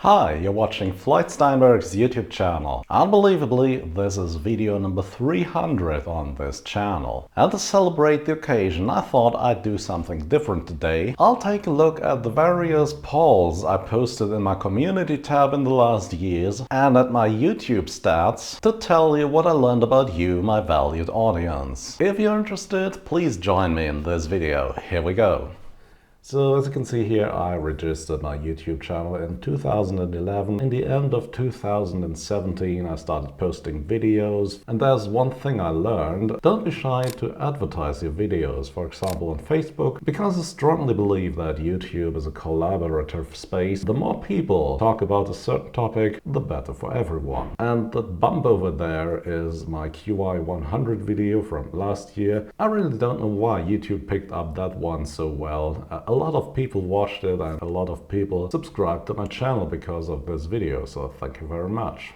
Hi, you're watching Floyd Steinberg's YouTube channel. Unbelievably, this is video number 300 on this channel. And to celebrate the occasion, I thought I'd do something different today. I'll take a look at the various polls I posted in my community tab in the last years and at my YouTube stats to tell you what I learned about you, my valued audience. If you're interested, please join me in this video. Here we go. So as you can see here, I registered my YouTube channel in 2011. In the end of 2017, I started posting videos. And there's one thing I learned: don't be shy to advertise your videos, for example on Facebook, because I strongly believe that YouTube is a collaborative space. The more people talk about a certain topic, the better for everyone. And the bump over there is my QI 100 video from last year. I really don't know why YouTube picked up that one so well. A lot of people watched it and a lot of people subscribed to my channel because of this video, so thank you very much.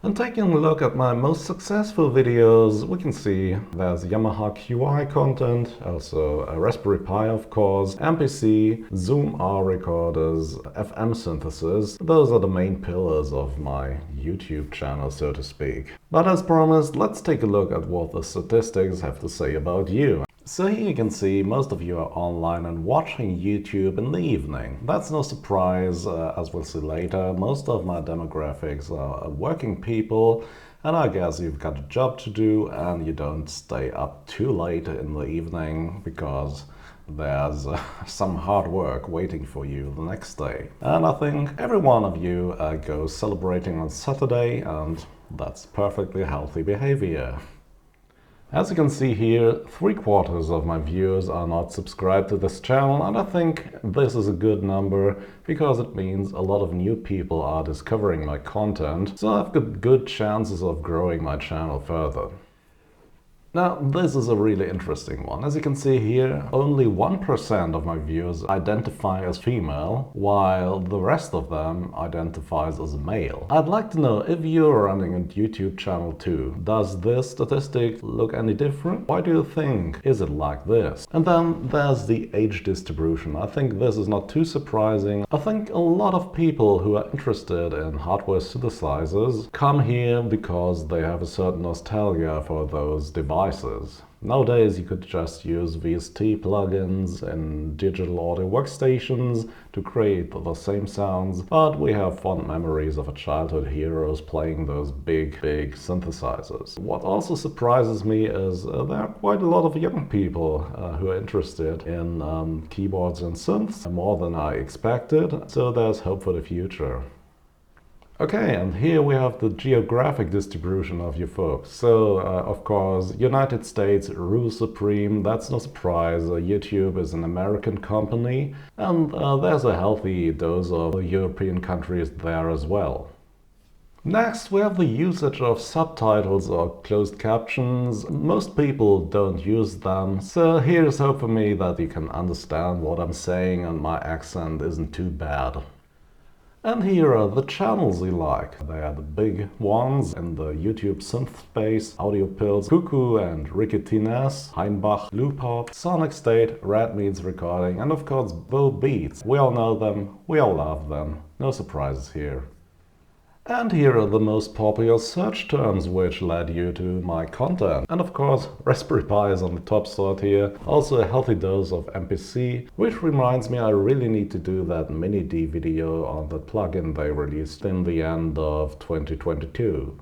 And taking a look at my most successful videos, we can see there's Yamaha QI content, also a Raspberry Pi of course, MPC, Zoom R recorders, FM synthesis. Those are the main pillars of my YouTube channel, so to speak. But as promised, let's take a look at what the statistics have to say about you. So here you can see most of you are online and watching YouTube in the evening. That's no surprise, as we'll see later. Most of my demographics are working people, and I guess you've got a job to do and you don't stay up too late in the evening because there's some hard work waiting for you the next day. And I think every one of you goes celebrating on Saturday, and that's perfectly healthy behavior. As you can see here, 3/4 of my viewers are not subscribed to this channel, and I think this is a good number because it means a lot of new people are discovering my content, so I've got good chances of growing my channel further. Now, this is a really interesting one. As you can see here, only 1% of my viewers identify as female, while the rest of them identifies as male. I'd like to know if you're running a YouTube channel too. Does this statistic look any different? Why do you think is it like this? And then there's the age distribution. I think this is not too surprising. I think a lot of people who are interested in hardware synthesizers come here because they have a certain nostalgia for those devices. Nowadays you could just use VST plugins and digital audio workstations to create the same sounds, but we have fond memories of our childhood heroes playing those big synthesizers. What also surprises me is there are quite a lot of young people who are interested in keyboards and synths, more than I expected, so there's hope for the future. Okay, and here we have the geographic distribution of you folks. So, of course, United States rules supreme. That's no surprise. YouTube is an American company, and there's a healthy dose of European countries there as well. Next, we have the usage of subtitles or closed captions. Most people don't use them, so here's hope for me that you can understand what I'm saying and my accent isn't too bad. And here are the channels you like. They are the big ones in the YouTube synth space: Audio Pills, Cuckoo and Ricky Tines, Heinbach, Loopop, Sonic State, Red Means Recording, and of course Bo Beats. We all know them, we all love them. No surprises here. And here are the most popular search terms which led you to my content. And of course, Raspberry Pi is on the top slot here. Also a healthy dose of MPC, which reminds me I really need to do that mini-D video on the plugin they released in the end of 2022.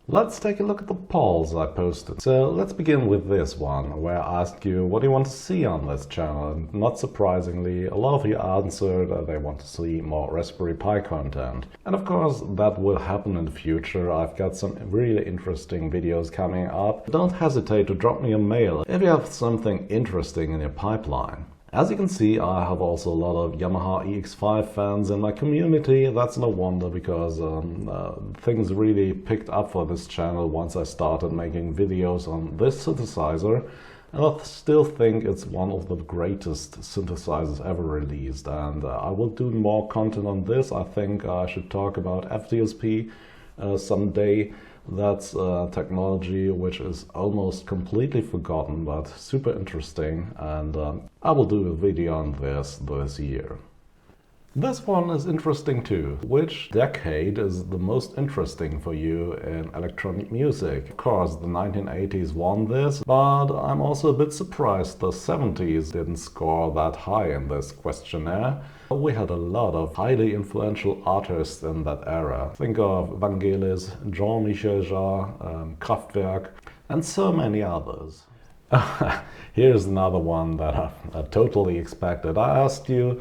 Let's take a look at the polls I posted. So let's begin with this one, where I asked you what do you want to see on this channel, and not surprisingly, a lot of you answered they want to see more Raspberry Pi content. And of course, that will happen in the future. I've got some really interesting videos coming up. Don't hesitate to drop me a mail if you have something interesting in your pipeline. As you can see, I have also a lot of Yamaha EX5 fans in my community. That's no wonder, because things really picked up for this channel once I started making videos on this synthesizer. And I still think it's one of the greatest synthesizers ever released. And I will do more content on this. I think I should talk about FDSP someday. That's technology which is almost completely forgotten, but super interesting, and I will do a video on this year. This one is interesting too. Which decade is the most interesting for you in electronic music? Of course, the 1980s won this, but I'm also a bit surprised the 70s didn't score that high in this questionnaire. We had a lot of highly influential artists in that era. Think of Vangelis, Jean-Michel Jarre, Kraftwerk, and so many others. Here's another one that I totally expected. I asked you,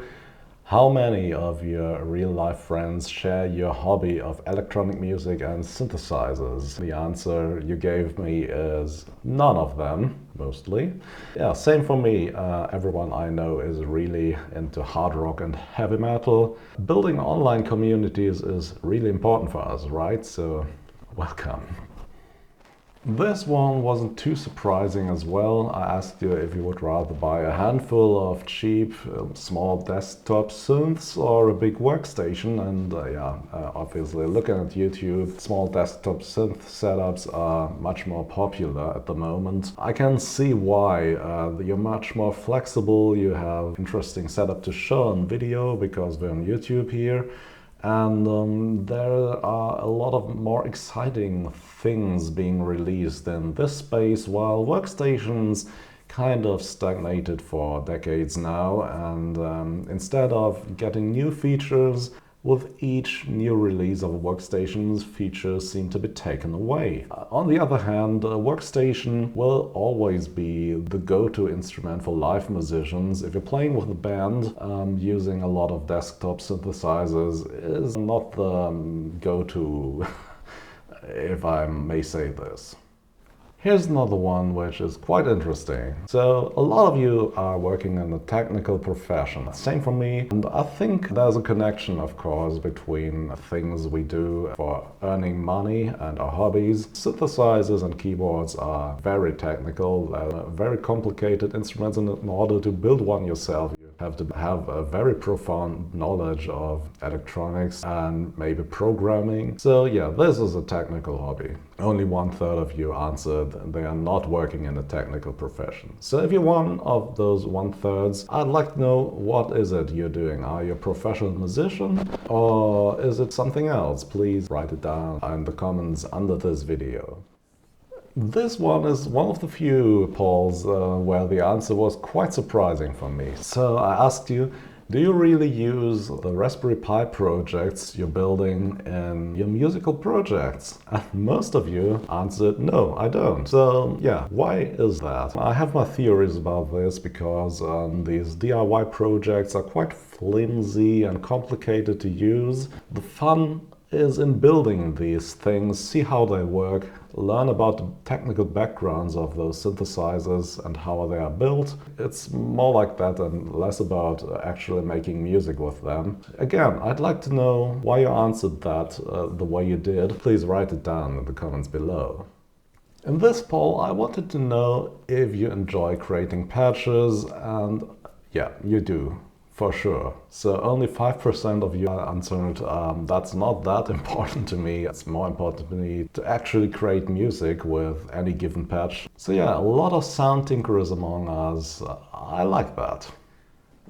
how many of your real-life friends share your hobby of electronic music and synthesizers? The answer you gave me is none of them, mostly. Yeah, same for me. Everyone I know is really into hard rock and heavy metal. Building online communities is really important for us, right? So, welcome. This one wasn't too surprising as well. I asked you if you would rather buy a handful of cheap, small desktop synths or a big workstation, and obviously looking at YouTube, small desktop synth setups are much more popular at the moment. I can see why. You're much more flexible, you have interesting setup to show on video because we're on YouTube here. And there are a lot of more exciting things being released in this space, while workstations kind of stagnated for decades now. And instead of getting new features, with each new release of workstations, features seem to be taken away. On the other hand, a workstation will always be the go-to instrument for live musicians. If you're playing with a band, using a lot of desktop synthesizers is not the go-to, if I may say this. Here's another one which is quite interesting. So a lot of you are working in a technical profession. Same for me. And I think there's a connection, of course, between things we do for earning money and our hobbies. Synthesizers and keyboards are very technical, very complicated instruments, and in order to build one yourself, have to have a very profound knowledge of electronics and maybe programming. So yeah, this is a technical hobby. Only 1/3 of you answered they are not working in a technical profession. So if you're one of those 1/3, I'd like to know, what is it you're doing? Are you a professional musician or is it something else? Please write it down in the comments under this video. This one is one of the few polls where the answer was quite surprising for me. So I asked you, do you really use the Raspberry Pi projects you're building in your musical projects? And most of you answered, no, I don't. So yeah, why is that? I have my theories about this because these DIY projects are quite flimsy and complicated to use. The fun is in building these things, see how they work, learn about the technical backgrounds of those synthesizers and how they are built. It's more like that and less about actually making music with them. Again, I'd like to know why you answered that the way you did. Please write it down in the comments below. In this poll, I wanted to know if you enjoy creating patches, and yeah, you do. For sure. So only 5% of you answered, that's not that important to me. It's more important to me to actually create music with any given patch. So yeah, a lot of sound tinkerers among us. I like that.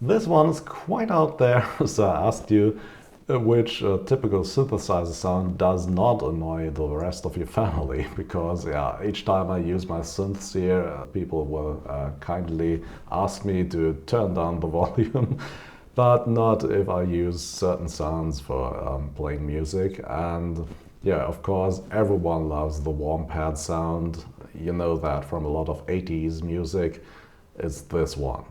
This one is quite out there, so I asked you which typical synthesizer sound does not annoy the rest of your family, because yeah, each time I use my synths here, people will kindly ask me to turn down the volume, but not if I use certain sounds for playing music. And yeah, of course, everyone loves the warm pad sound. You know that from a lot of 80s music. It's this one.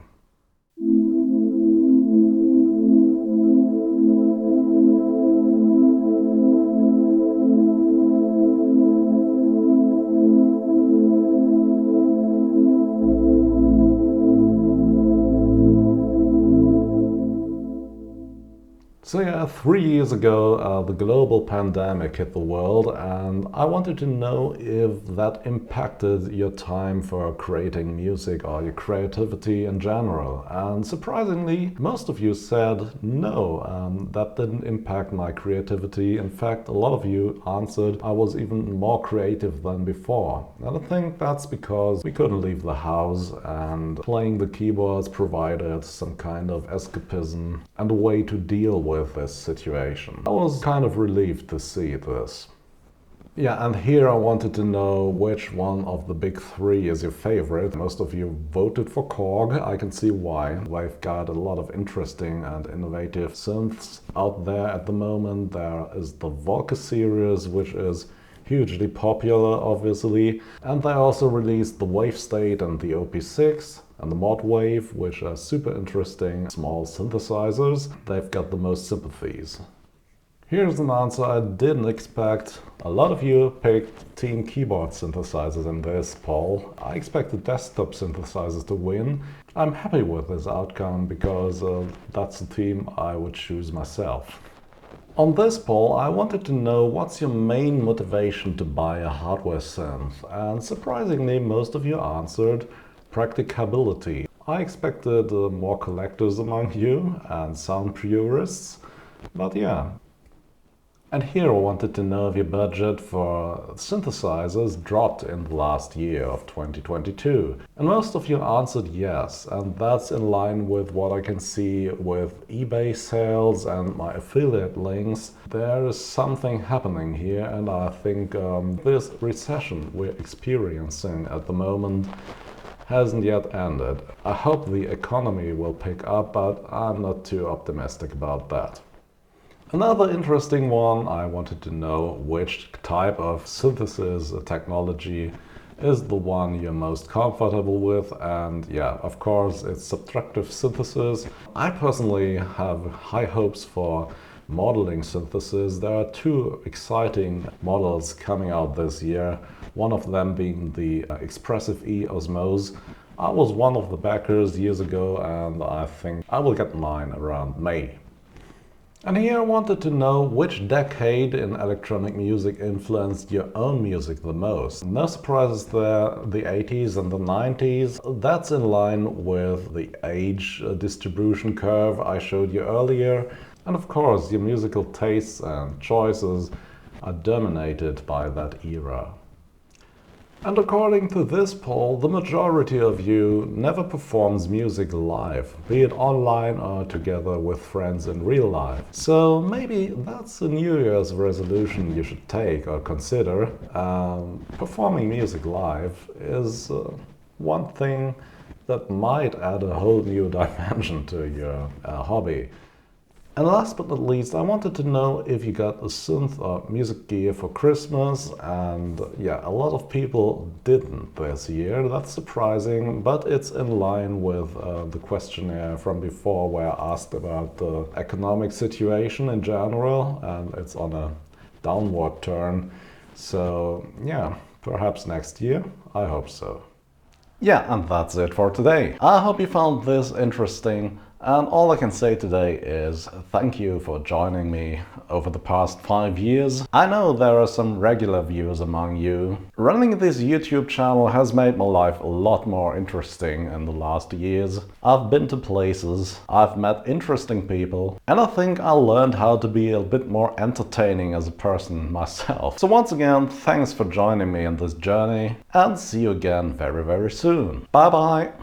So yeah, 3 years ago the global pandemic hit the world, and I wanted to know if that impacted your time for creating music or your creativity in general. And surprisingly, most of you said no, that didn't impact my creativity. In fact, a lot of you answered I was even more creative than before. And I think that's because we couldn't leave the house, and playing the keyboards provided some kind of escapism and a way to deal with this situation. I was kind of relieved to see this. Yeah, and here I wanted to know which one of the big three is your favorite. Most of you voted for KORG. I can see why. They've got a lot of interesting and innovative synths out there at the moment. There is the Volca series, which is hugely popular, obviously. And they also released the Wave State and the OP6 and the Mod Wave, which are super interesting small synthesizers. They've got the most sympathies. Here's an answer I didn't expect. A lot of you picked Team Keyboard synthesizers in this poll. I expected desktop synthesizers to win. I'm happy with this outcome because that's the team I would choose myself. On this poll, I wanted to know what's your main motivation to buy a hardware synth, and surprisingly most of you answered practicability. I expected more collectors among you and sound purists, but yeah. And here I wanted to know if your budget for synthesizers dropped in the last year of 2022. And most of you answered yes, and that's in line with what I can see with eBay sales and my affiliate links. There is something happening here, and I think this recession we're experiencing at the moment hasn't yet ended. I hope the economy will pick up, but I'm not too optimistic about that. Another interesting one, I wanted to know which type of synthesis technology is the one you're most comfortable with, and yeah, of course it's subtractive synthesis. I personally have high hopes for modeling synthesis. There are two exciting models coming out this year, one of them being the Expressive E Osmose. I was one of the backers years ago, and I think I will get mine around May. And here I wanted to know which decade in electronic music influenced your own music the most. No surprises there, the 80s and the 90s. That's in line with the age distribution curve I showed you earlier. And of course, your musical tastes and choices are dominated by that era. And according to this poll, the majority of you never performs music live, be it online or together with friends in real life. So maybe that's a New Year's resolution you should take or consider. Performing music live is one thing that might add a whole new dimension to your hobby. And last but not least, I wanted to know if you got a synth or music gear for Christmas, and yeah, a lot of people didn't this year. That's surprising, but it's in line with the questionnaire from before where I asked about the economic situation in general, and it's on a downward turn. So yeah, perhaps next year, I hope so. Yeah, and that's it for today. I hope you found this interesting. And all I can say today is thank you for joining me over the past 5 years. I know there are some regular viewers among you. Running this YouTube channel has made my life a lot more interesting in the last years. I've been to places, I've met interesting people, and I think I learned how to be a bit more entertaining as a person myself. So once again, thanks for joining me on this journey, and see you again very, very soon. Bye bye!